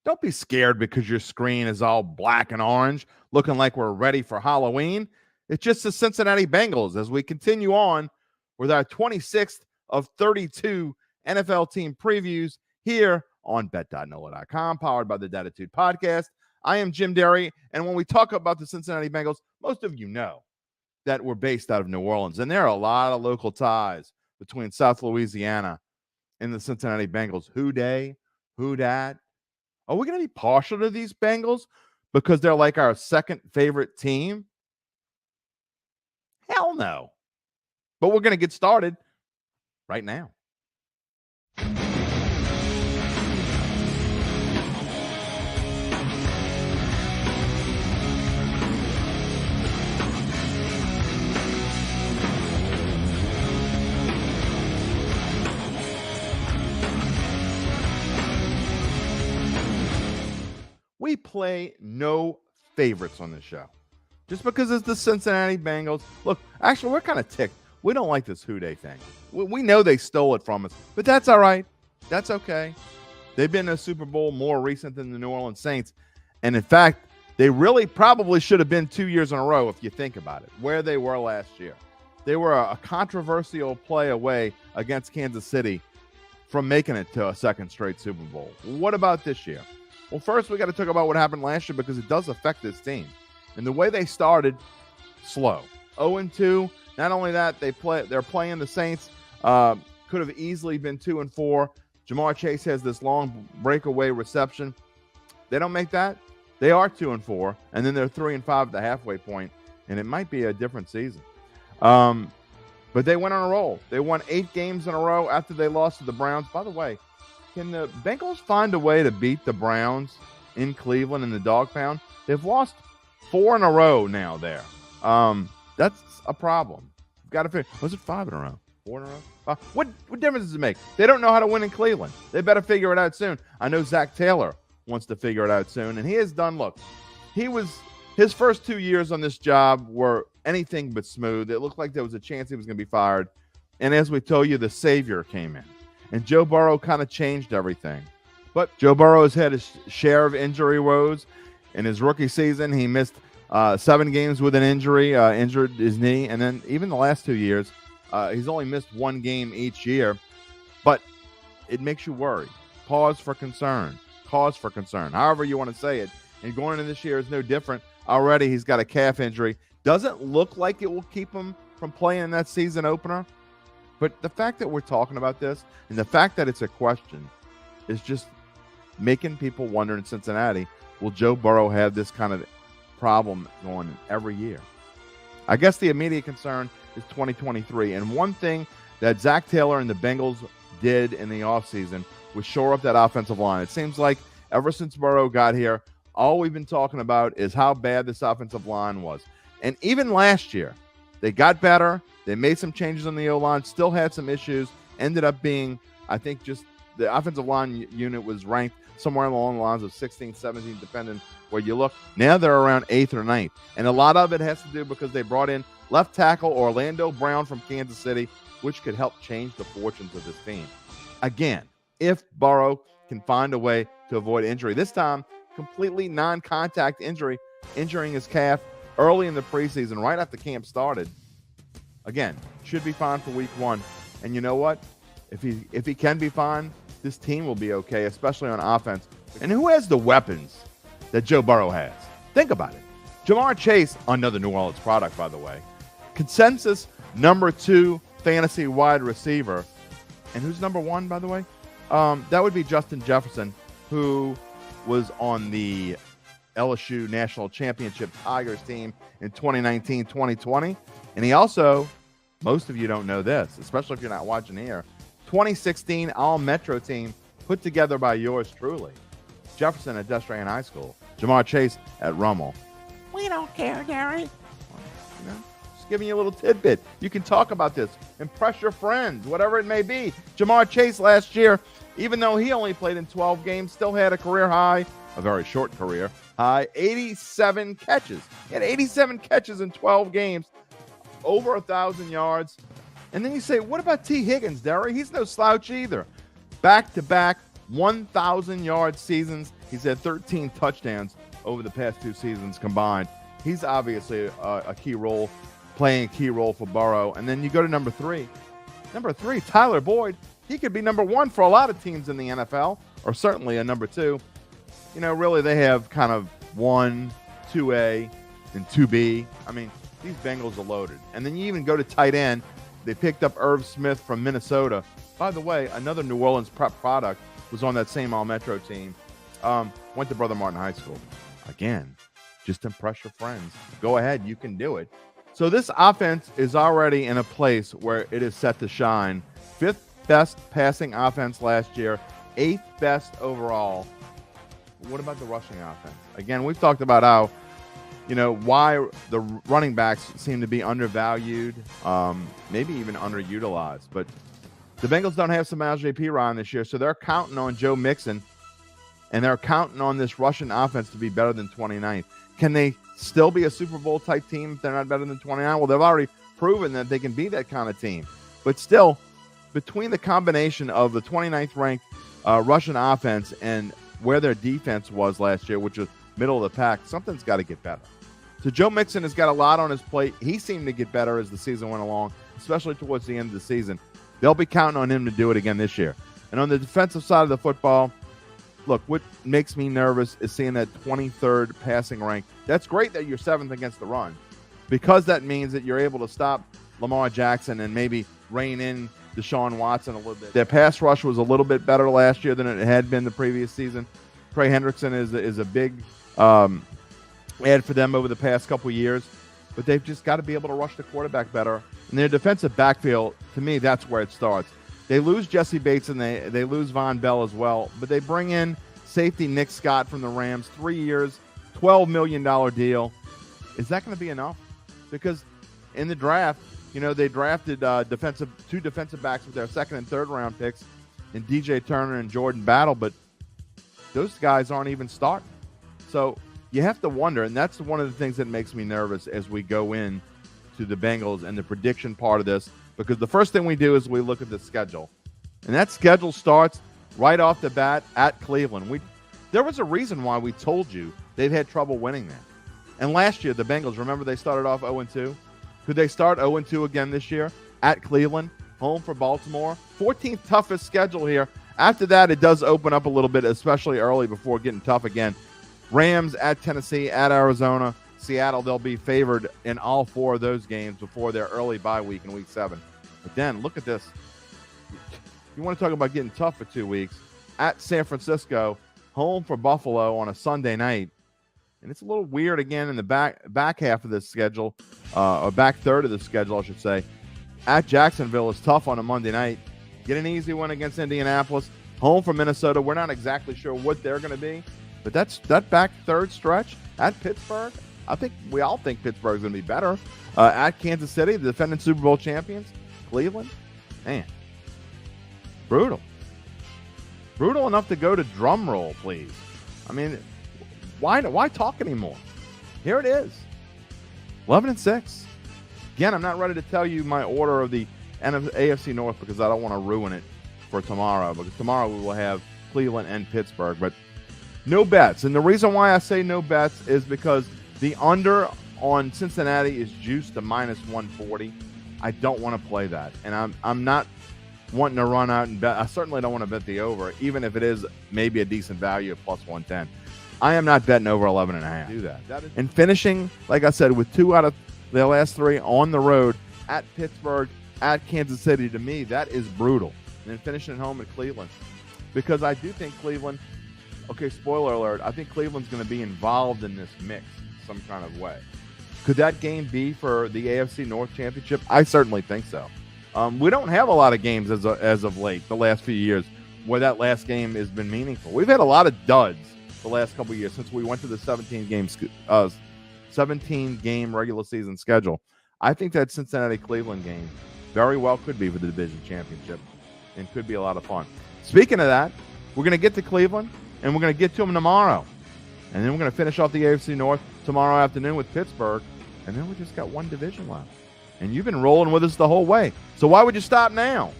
Don't be scared because your screen is all black and orange, looking like we're ready for Halloween. It's just the Cincinnati Bengals as we continue on with our 26th of 32 NFL team previews here on bet.nola.com, powered by the Dattitude Podcast. I am Jim Derry, and when we talk about the Cincinnati Bengals, most of you know that we're based out of New Orleans, and there are a lot of local ties between South Louisiana and the Cincinnati Bengals. Who dey? Who dat? Are we going to be partial to these Bengals because they're like our second favorite team? Hell no. But we're going to get started right now. We play no favorites on this show. Just because it's the Cincinnati Bengals. Look, actually, we're kind of ticked. We don't like this Who Dey thing. We know they stole it from us, but that's all right. That's okay. They've been in a Super Bowl more recent than the New Orleans Saints. And in fact, they really probably should have been 2 years in a row if you think about it, where they were last year. They were a controversial play away against Kansas City from making it to a second straight Super Bowl. What about this year? Well, first, we got to talk about what happened last year because it does affect this team. And the way they started, slow. 0-2. Not only that, they're playing the Saints. Could have easily been 2-4. Jamar Chase has this long breakaway reception. They don't make that. They are 2-4, and then they're 3-5 at the halfway point, and it might be a different season. But they went on a roll. They won 8 games in a row after they lost to the Browns. By the way, can the Bengals find a way to beat the Browns in Cleveland in the dog pound? They've lost 4 in a row now there. That's a problem. You've got to figure. Was it 5 in a row? 4 in a row? What difference does it make? They don't know how to win in Cleveland. They better figure it out soon. I know Zach Taylor wants to figure it out soon, and he has done. Look, his first 2 years on this job were anything but smooth. It looked like there was a chance he was going to be fired. And as we told you, the savior came in. And Joe Burrow kind of changed everything. But Joe Burrow has had his share of injury woes. In his rookie season, he missed 7 games with an injury, injured his knee. And then even the last 2 years, he's only missed 1 game each year. But it makes you worry. Pause for concern. Cause for concern. However you want to say it. And going into this year is no different. Already he's got a calf injury. Doesn't look like it will keep him from playing that season opener. But the fact that we're talking about this and the fact that it's a question is just making people wonder in Cincinnati, will Joe Burrow have this kind of problem going every year? I guess the immediate concern is 2023. And one thing that Zach Taylor and the Bengals did in the offseason was shore up that offensive line. It seems like ever since Burrow got here, all we've been talking about is how bad this offensive line was. And even last year, they got better. They made some changes on the O-line, still had some issues, ended up being, I think, just the offensive line unit was ranked somewhere along the lines of 16th, 17th, depending where you look. Now they're around 8th or 9th. And a lot of it has to do because they brought in left tackle Orlando Brown from Kansas City, which could help change the fortunes of this team. Again, if Burrow can find a way to avoid injury. This time, completely non-contact injury, injuring his calf early in the preseason, right after camp started. Again, should be fine for week 1. And you know what? If he can be fine, this team will be okay, especially on offense. And who has the weapons that Joe Burrow has? Think about it. Jamar Chase, another New Orleans product, by the way. Consensus number 2 fantasy wide receiver. And who's number 1, by the way? That would be Justin Jefferson, who was on the LSU National Championship Tigers team in 2019-2020. And he also, most of you don't know this, especially if you're not watching here, 2016 All-Metro team put together by yours truly. Jefferson at Destrehan High School. Jamar Chase at Rummel. We don't care, Gary. You know, just giving you a little tidbit. You can talk about this. Impress your friends, whatever it may be. Jamar Chase last year, even though he only played in 12 games, still had a career high, a very short career high, 87 catches. He had 87 catches in 12 games, over 1,000 yards. And then you say, what about T. Higgins, Derry? He's no slouch either. Back-to-back 1,000-yard seasons He's had 13 touchdowns over the past 2 seasons combined. He's obviously a key role, playing a key role for Burrow. And then you go to number 3. Number 3, Tyler Boyd. He could be number 1 for a lot of teams in the NFL, or certainly a number 2. You know, really they have kind of 1, 2A, and 2B. I mean, these Bengals are loaded. And then you even go to tight end. They picked up Irv Smith from Minnesota. By the way, another New Orleans prep product was on that same All-Metro team. Went to Brother Martin High School. Again, just impress your friends. Go ahead. You can do it. So this offense is already in a place where it is set to shine. 5th best passing offense last year. 8th best overall. What about the rushing offense? Again, we've talked about how, you know, why the running backs seem to be undervalued, maybe even underutilized. But the Bengals don't have Samaje Perine this year, so they're counting on Joe Mixon, and they're counting on this Russian offense to be better than 29th. Can they still be a Super Bowl type team if they're not better than 29? Well, they've already proven that they can be that kind of team. But still, between the combination of the 29th ranked Russian offense and where their defense was last year, which was middle of the pack, something's got to get better. So Joe Mixon has got a lot on his plate. He seemed to get better as the season went along, especially towards the end of the season. They'll be counting on him to do it again this year. And on the defensive side of the football, look, what makes me nervous is seeing that 23rd passing rank. That's great that you're 7th against the run, because that means that you're able to stop Lamar Jackson and maybe rein in Deshaun Watson a little bit. Their pass rush was a little bit better last year than it had been the previous season. Trey Hendrickson is a big add for them over the past couple years, but they've just got to be able to rush the quarterback better. And their defensive backfield, to me, that's where it starts. They lose Jesse Bates and they lose Von Bell as well, but they bring in safety Nick Scott from the Rams, 3 years, $12 million deal. Is that going to be enough? Because in the draft, you know, they drafted two defensive backs with their 2nd and 3rd round picks in DJ Turner and Jordan Battle, but those guys aren't even starting. So you have to wonder, and that's one of the things that makes me nervous as we go in to the Bengals and the prediction part of this, because the first thing we do is we look at the schedule. And that schedule starts right off the bat at Cleveland. There was a reason why we told you they've had trouble winning that. And last year, the Bengals, remember they started off 0-2? Could they start 0-2 again this year? At Cleveland, home for Baltimore. 14th toughest schedule here. After that, it does open up a little bit, especially early before getting tough again. Rams at Tennessee, at Arizona, Seattle. They'll be favored in all 4 of those games before their early bye week in week 7. But then, look at this. You want to talk about getting tough for 2 weeks. At San Francisco, home for Buffalo on a Sunday night. And it's a little weird again in the back half of this schedule, or back third of the schedule, I should say. At Jacksonville is tough on a Monday night. Get an easy win against Indianapolis. Home for Minnesota. We're not exactly sure what they're going to be, but that's that back third stretch. At Pittsburgh, I think we all think Pittsburgh's going to be better. At Kansas City, the defending Super Bowl champions. Cleveland, man, brutal. Brutal enough to go to drum roll, please. I mean, why talk anymore? Here it is, 11-6. Again, I'm not ready to tell you my order of the AFC North because I don't want to ruin it for tomorrow. Because tomorrow we will have Cleveland and Pittsburgh, but no bets. And the reason why I say no bets is because the under on Cincinnati is juiced to -140. I don't want to play that, and I'm not wanting to run out and bet. I certainly don't want to bet the over, even if it is maybe a decent value of +110. I am not betting over 11.5. Do that. And finishing, like I said, with 2 out of their last 3 on the road at Pittsburgh, at Kansas City, to me, that is brutal. And then finishing at home at Cleveland, because I do think Cleveland, okay, spoiler alert, I think Cleveland's going to be involved in this mix some kind of way. Could that game be for the AFC North Championship? I certainly think so. We don't have a lot of games as of late, the last few years, where that last game has been meaningful. We've had a lot of duds the last couple of years since we went to the 17-game regular season schedule. I think that Cincinnati-Cleveland game very well could be for the division championship and could be a lot of fun. Speaking of that, we're going to get to Cleveland, and we're going to get to them tomorrow. And then we're going to finish off the AFC North tomorrow afternoon with Pittsburgh. And then we just got one division left. And you've been rolling with us the whole way. So why would you stop now?